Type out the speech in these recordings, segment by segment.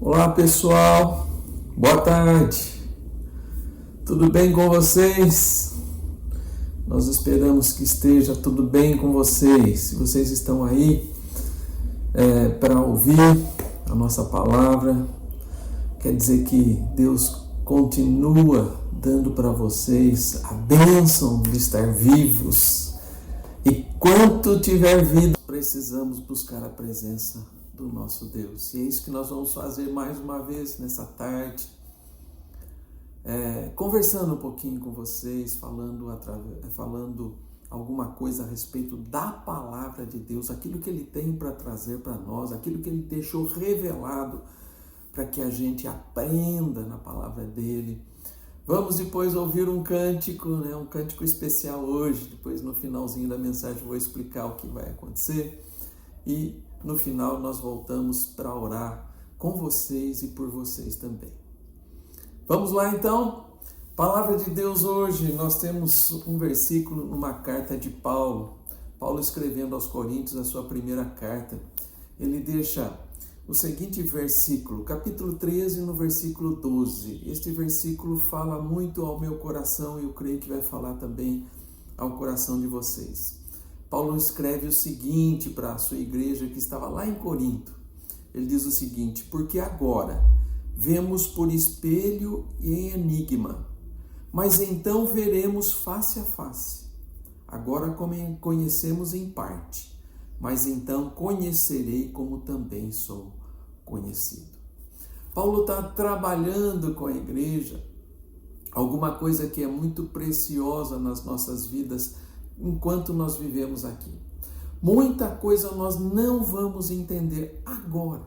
Olá pessoal, boa tarde, tudo bem com vocês? Nós esperamos que esteja tudo bem com vocês. Se vocês estão aí para ouvir a nossa palavra, quer dizer que Deus continua dando para vocês a bênção de estar vivos. E quanto tiver vida, precisamos buscar a presença do nosso Deus. E é isso que nós vamos fazer mais uma vez nessa tarde, conversando um pouquinho com vocês, falando alguma coisa a respeito da palavra de Deus, aquilo que Ele tem para trazer para nós, aquilo que Ele deixou revelado para que a gente aprenda na palavra dEle. Vamos depois ouvir um cântico, um cântico especial hoje. Depois no finalzinho da mensagem vou explicar o que vai acontecer. E no final nós voltamos para orar com vocês e por vocês também. Vamos lá então? Palavra de Deus hoje, nós temos um versículo numa carta de Paulo. Paulo escrevendo aos Coríntios a sua primeira carta. Ele deixa o seguinte versículo, capítulo 13, no versículo 12. Este versículo fala muito ao meu coração e eu creio que vai falar também ao coração de vocês. Paulo escreve o seguinte para a sua igreja que estava lá em Corinto. Ele diz o seguinte: porque agora vemos por espelho e em enigma, mas então veremos face a face. Agora conhecemos em parte, mas então conhecerei como também sou conhecido. Paulo está trabalhando com a igreja alguma coisa que é muito preciosa nas nossas vidas enquanto nós vivemos aqui. Muita coisa nós não vamos entender agora,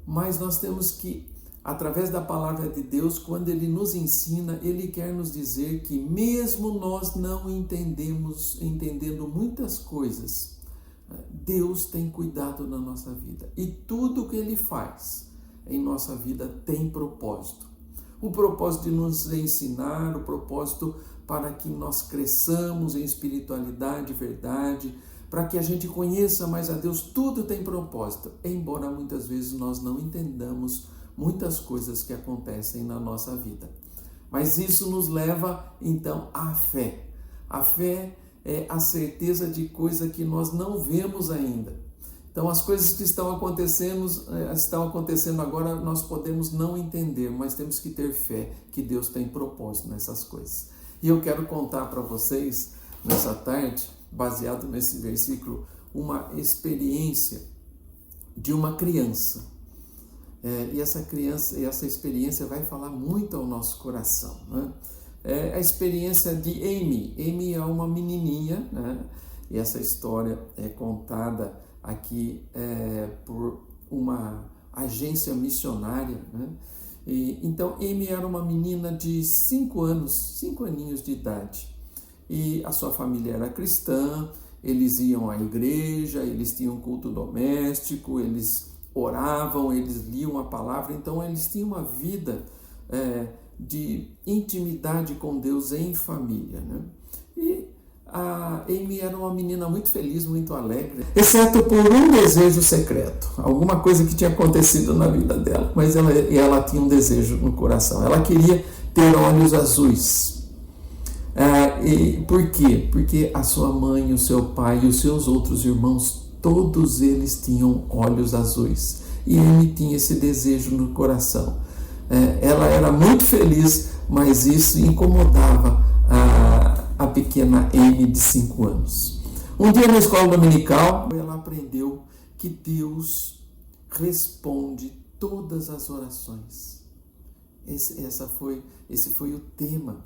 mas nós temos que, através da palavra de Deus, quando Ele nos ensina, Ele quer nos dizer que mesmo nós não entendendo muitas coisas, Deus tem cuidado na nossa vida. E tudo que Ele faz em nossa vida tem propósito. O propósito de nos ensinar, o propósito para que nós cresçamos em espiritualidade, verdade, para que a gente conheça mais a Deus, tudo tem propósito, embora muitas vezes nós não entendamos muitas coisas que acontecem na nossa vida. Mas isso nos leva, então, à fé. A fé é a certeza de coisa que nós não vemos ainda. Então, as coisas que estão acontecendo agora, nós podemos não entender, mas temos que ter fé que Deus tem propósito nessas coisas. E eu quero contar para vocês, nessa tarde, baseado nesse versículo, uma experiência de uma criança. E essa experiência vai falar muito ao nosso coração, né? É a experiência de Amy. Amy é uma menininha, né? E essa história é contada aqui por uma agência missionária, né? Então, Amy era uma menina de 5 aninhos de idade. E a sua família era cristã, eles iam à igreja, eles tinham culto doméstico, eles oravam, eles liam a palavra. Então, eles tinham uma vida de intimidade com Deus em família, né? E a Amy era uma menina muito feliz, muito alegre, exceto por um desejo secreto, alguma coisa que tinha acontecido na vida dela, mas ela tinha um desejo no coração, ela queria ter olhos azuis. E por quê? Porque a sua mãe, o seu pai e os seus outros irmãos, todos eles tinham olhos azuis, e Amy tinha esse desejo no coração. Ela era muito feliz, mas isso incomodava a pequena Amy de 5 anos. Um dia na escola dominical, ela aprendeu que Deus responde todas as orações. Esse foi o tema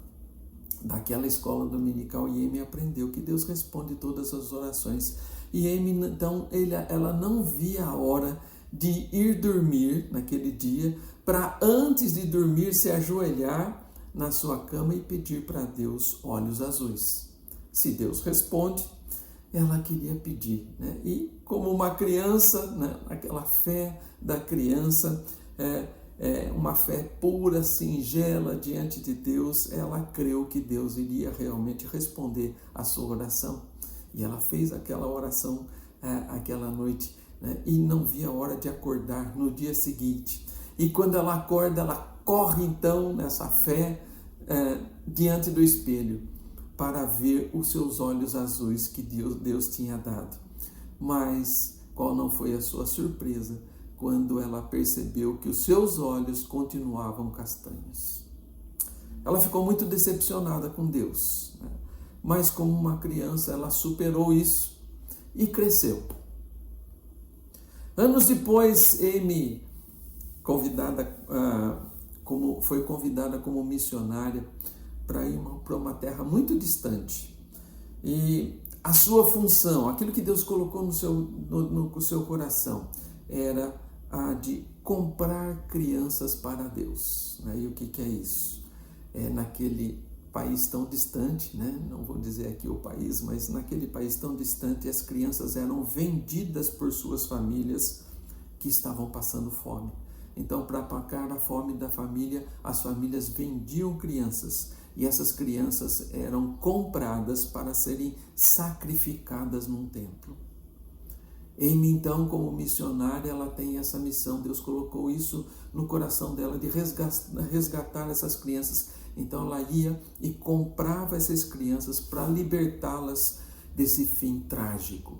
daquela escola dominical, e Amy aprendeu que Deus responde todas as orações. E Amy, então, ela não via a hora de ir dormir naquele dia, para antes de dormir se ajoelhar na sua cama e pedir para Deus olhos azuis. Se Deus responde, ela queria pedir, né? E como uma criança, né? Aquela fé da criança, uma fé pura, singela diante de Deus, ela creu que Deus iria realmente responder a sua oração. E ela fez aquela oração aquela noite, né? E não via a hora de acordar no dia seguinte. E quando ela acorda, ela corre então nessa fé diante do espelho para ver os seus olhos azuis que Deus tinha dado. Mas qual não foi a sua surpresa quando ela percebeu que os seus olhos continuavam castanhos? Ela ficou muito decepcionada com Deus, né? Mas como uma criança ela superou isso e cresceu. Anos depois, Amy foi convidada como missionária para ir para uma terra muito distante. E a sua função, aquilo que Deus colocou no seu coração, era a de comprar crianças para Deus. E o que é isso? Naquele país tão distante, né? Não vou dizer aqui o país, mas naquele país tão distante, as crianças eram vendidas por suas famílias que estavam passando fome. Então, para aplacar a fome da família, as famílias vendiam crianças e essas crianças eram compradas para serem sacrificadas num templo. Amy, então, como missionária, ela tem essa missão. Deus colocou isso no coração dela de resgatar essas crianças. Então, ela ia e comprava essas crianças para libertá-las desse fim trágico.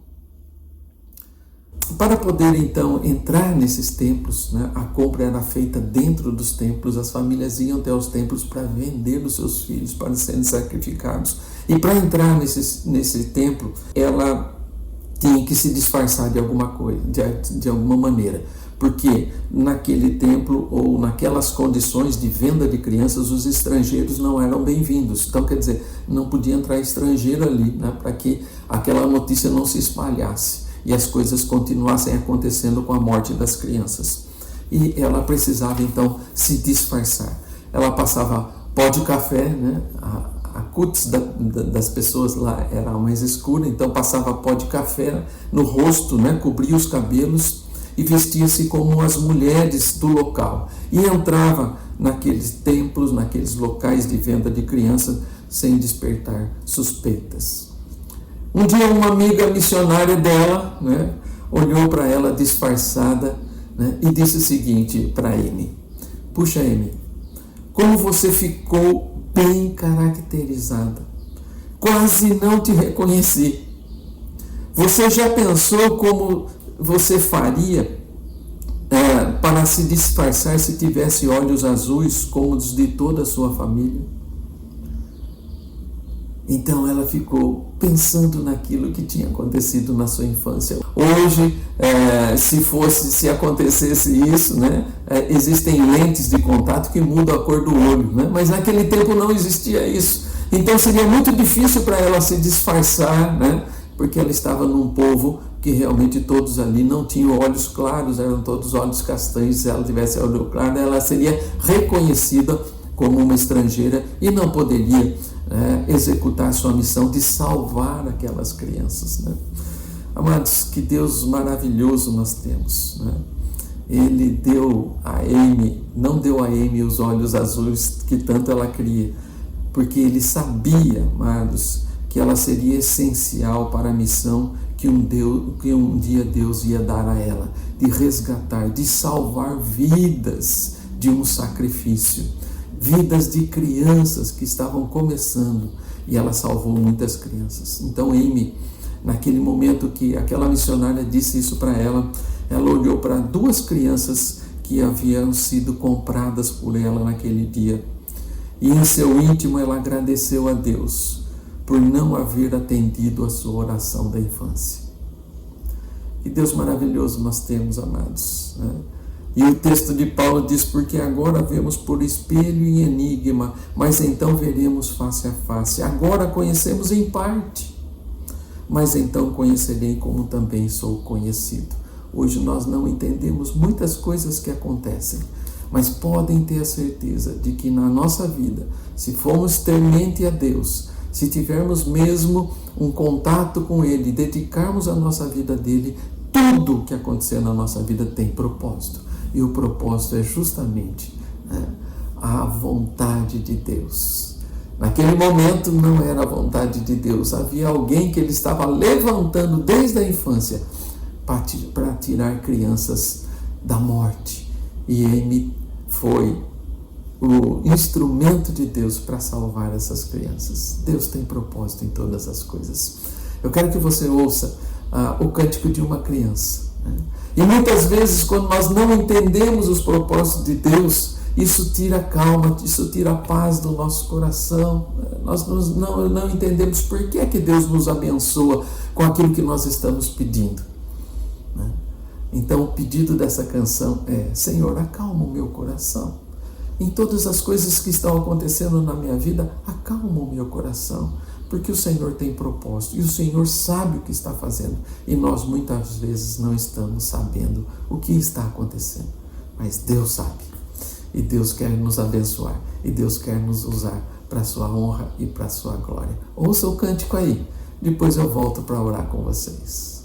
Para poder, então, entrar nesses templos, né, a compra era feita dentro dos templos. As famílias iam até os templos para vender os seus filhos, para serem sacrificados. E para entrar nesse templo, ela tinha que se disfarçar de alguma coisa, de alguma maneira, porque naquele templo ou naquelas condições de venda de crianças, os estrangeiros não eram bem-vindos. Então, quer dizer, não podia entrar estrangeiro ali, né, para que aquela notícia não se espalhasse e as coisas continuassem acontecendo com a morte das crianças. E ela precisava, então, se disfarçar. Ela passava pó de café, né, a cútis das pessoas lá era mais escura, então passava pó de café no rosto, né, cobria os cabelos e vestia-se como as mulheres do local. E entrava naqueles templos, naqueles locais de venda de crianças, sem despertar suspeitas. Um dia uma amiga missionária dela, né, olhou para ela disfarçada, né, e disse o seguinte para Amy: puxa, Amy, como você ficou bem caracterizada. Quase não te reconheci. Você já pensou como você faria para se disfarçar se tivesse olhos azuis como os de toda a sua família? Então ela ficou pensando naquilo que tinha acontecido na sua infância. Hoje, se acontecesse isso, né, existem lentes de contato que mudam a cor do olho, né, mas naquele tempo não existia isso. Então seria muito difícil para ela se disfarçar, né, porque ela estava num povo que realmente todos ali não tinham olhos claros, eram todos olhos castanhos. Se ela tivesse olho claro, ela seria reconhecida como uma estrangeira e não poderia executar sua missão de salvar aquelas crianças, né? Amados, que Deus maravilhoso nós temos, né? Ele não deu a Amy os olhos azuis que tanto ela queria, porque ele sabia, amados, que ela seria essencial para a missão que um dia Deus ia dar a ela, de resgatar, de salvar vidas de um sacrifício. Vidas de crianças que estavam começando, e ela salvou muitas crianças. Então Amy, naquele momento que aquela missionária disse isso para ela, ela olhou para duas crianças que haviam sido compradas por ela naquele dia, e em seu íntimo ela agradeceu a Deus por não haver atendido a sua oração da infância. Que Deus maravilhoso nós temos, amados, né? E o texto de Paulo diz: porque agora vemos por espelho e enigma, mas então veremos face a face. Agora conhecemos em parte, mas então conhecerei como também sou conhecido. Hoje nós não entendemos muitas coisas que acontecem, mas podem ter a certeza de que na nossa vida, se formos ter mente a Deus, se tivermos mesmo um contato com Ele, dedicarmos a nossa vida dele, tudo que acontecer na nossa vida tem propósito. E o propósito é justamente a vontade de Deus. Naquele momento não era a vontade de Deus. Havia alguém que ele estava levantando desde a infância para tirar crianças da morte E Amy foi o instrumento de Deus para salvar essas crianças. Deus tem propósito em todas as coisas. Eu quero que você ouça o cântico de uma criança. E muitas vezes, quando nós não entendemos os propósitos de Deus, isso tira a calma, isso tira a paz do nosso coração. Nós não entendemos por que é que Deus nos abençoa com aquilo que nós estamos pedindo. Então, o pedido dessa canção é: Senhor, acalma o meu coração. Em todas as coisas que estão acontecendo na minha vida, acalma o meu coração, porque o Senhor tem propósito e o Senhor sabe o que está fazendo. E nós muitas vezes não estamos sabendo o que está acontecendo, mas Deus sabe. E Deus quer nos abençoar, e Deus quer nos usar para a sua honra e para a sua glória. Ouça o cântico aí, depois eu volto para orar com vocês.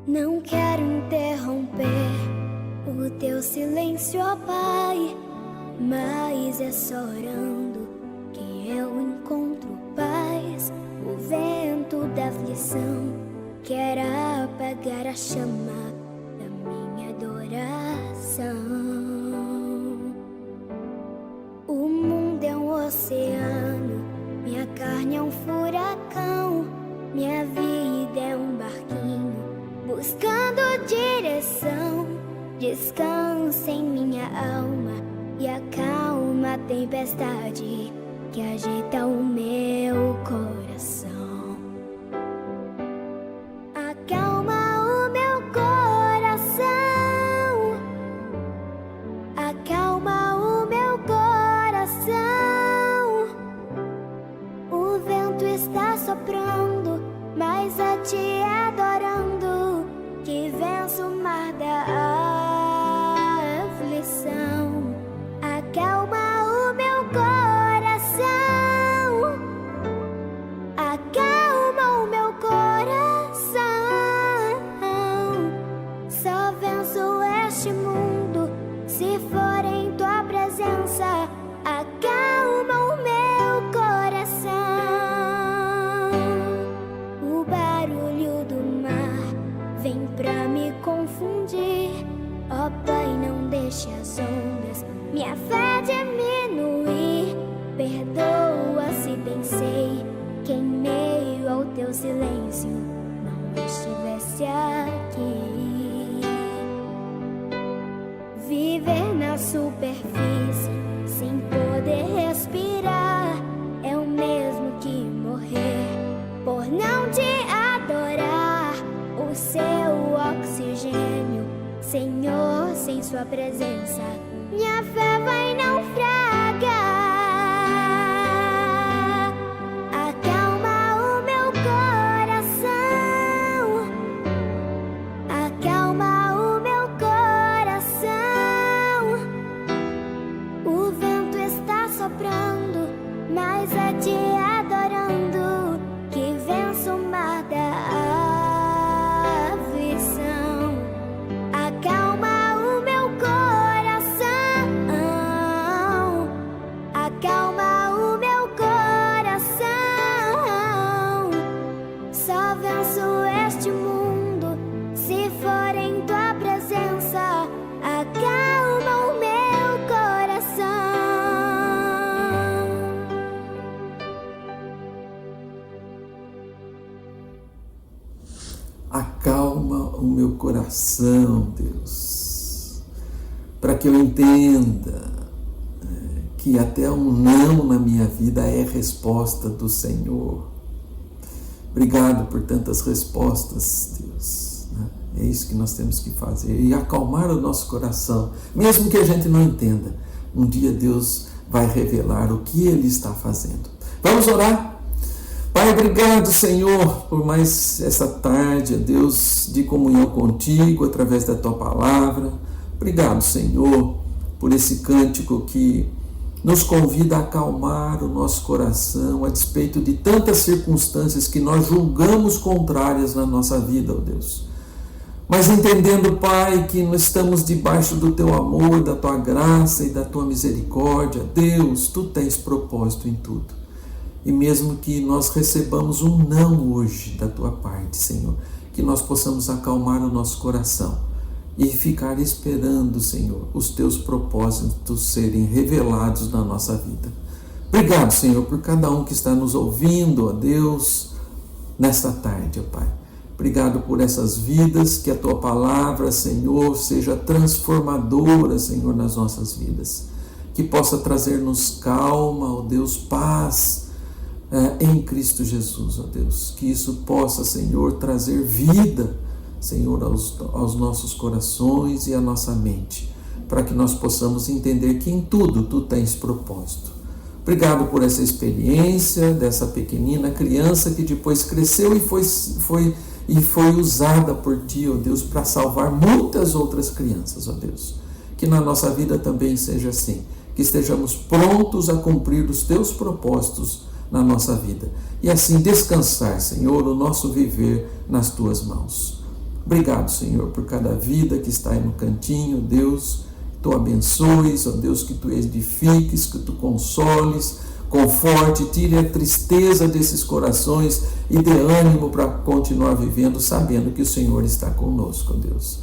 Não quero interromper o teu silêncio, ó Pai, mas é só orando que eu encontro paz. O vento da aflição quer apagar a chama da minha adoração. O mundo é um oceano, minha carne é um furacão, minha vida é um barquinho buscando direção. Descansa em minha alma e acalma a tempestade que agita o meu coração. Acalma o meu coração, acalma o meu coração. O vento está soprando, mas a ti adorando, que venço o mar da aflição. Acalma o meu coração, acalma o meu coração. Só venço este mundo se for em tua presença. Acalma o meu coração. O barulho do mar vem pra me confundir. Ó Pai, não deixe as ondas minha fé diminuir. Perdoa se pensei que em meio ao teu silêncio não estivesse aqui. Viver na superfície sem poder respirar é o mesmo que morrer por não te adorar. O seu oxigênio, Senhor, sem sua presença minha fé vai naufragar. Acalma o meu coração, acalma o meu coração. O vento está soprando, mas a ti adorando, que venço o mar da aflição. Acalma o meu coração, acalma o meu coração. Só venço este mundo se for em tua presença. Acalma o meu coração. Acalma o meu coração, Deus, para que eu entenda que até um não na minha vida é resposta do Senhor. Obrigado por tantas respostas, Deus. É isso que nós temos que fazer, e acalmar o nosso coração, mesmo que a gente não entenda. Um dia Deus vai revelar o que Ele está fazendo. Vamos orar? Pai, obrigado, Senhor, por mais essa tarde, Deus, de comunhão contigo, através da Tua palavra. Obrigado, Senhor, por esse cântico que nos convida a acalmar o nosso coração a despeito de tantas circunstâncias que nós julgamos contrárias na nossa vida, ó Deus. Mas entendendo, Pai, que nós estamos debaixo do Teu amor, da Tua graça e da Tua misericórdia, Deus, Tu tens propósito em tudo. E mesmo que nós recebamos um não hoje da Tua parte, Senhor, que nós possamos acalmar o nosso coração e ficar esperando, Senhor, os Teus propósitos serem revelados na nossa vida. Obrigado, Senhor, por cada um que está nos ouvindo, ó Deus, nesta tarde, ó Pai. Obrigado por essas vidas, que a Tua palavra, Senhor, seja transformadora, Senhor, nas nossas vidas. Que possa trazer-nos calma, ó Deus, paz em Cristo Jesus, ó Deus. Que isso possa, Senhor, trazer vida, Senhor, aos nossos corações e à nossa mente, para que nós possamos entender que em tudo Tu tens propósito. Obrigado por essa experiência dessa pequenina criança que depois cresceu e foi usada por Ti, ó Deus, para salvar muitas outras crianças, ó Deus. Que na nossa vida também seja assim, que estejamos prontos a cumprir os Teus propósitos na nossa vida e assim descansar, Senhor, o nosso viver nas Tuas mãos. Obrigado, Senhor, por cada vida que está aí no cantinho, Deus. Tu abençoes, ó Deus, que Tu edifiques, que Tu consoles, conforte, tire a tristeza desses corações e dê ânimo para continuar vivendo, sabendo que o Senhor está conosco, ó Deus.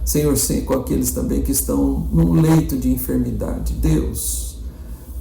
Senhor, sei com aqueles também que estão num leito de enfermidade. Deus,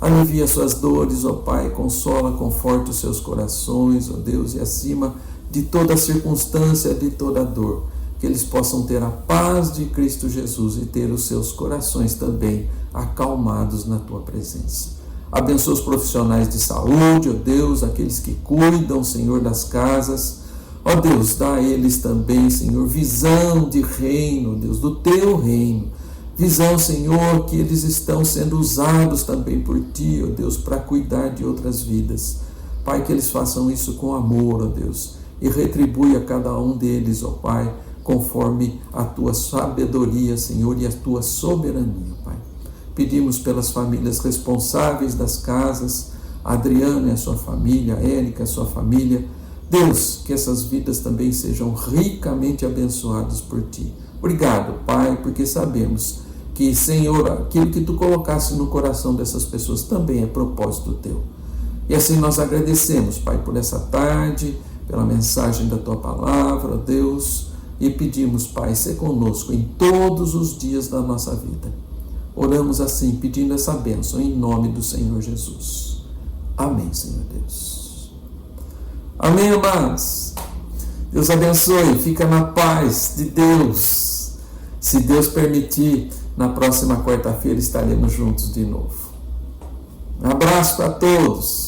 alivia suas dores, ó Pai, consola, conforta os seus corações, ó Deus, e acima de toda circunstância, de toda dor, que eles possam ter a paz de Cristo Jesus e ter os seus corações também acalmados na Tua presença. Abençoa os profissionais de saúde, ó Deus, aqueles que cuidam, Senhor, das casas. Ó Deus, dá a eles também, Senhor, visão de reino, ó Deus, do Teu reino. Visão, Senhor, que eles estão sendo usados também por Ti, ó Deus, para cuidar de outras vidas. Pai, que eles façam isso com amor, ó Deus, e retribui a cada um deles, ó Pai, conforme a Tua sabedoria, Senhor, e a Tua soberania, Pai. Pedimos pelas famílias responsáveis das casas, Adriana e a sua família, Érica e a sua família. Deus, que essas vidas também sejam ricamente abençoadas por Ti. Obrigado, Pai, porque sabemos que, Senhor, aquilo que Tu colocasse no coração dessas pessoas também é propósito Teu. E assim nós agradecemos, Pai, por essa tarde, pela mensagem da Tua palavra, ó Deus, e pedimos, Pai, ser conosco em todos os dias da nossa vida. Oramos assim, pedindo essa bênção em nome do Senhor Jesus. Amém, Senhor Deus. Amém, amados. Deus abençoe, fica na paz de Deus. Se Deus permitir, na próxima quarta-feira estaremos juntos de novo. Um abraço para todos.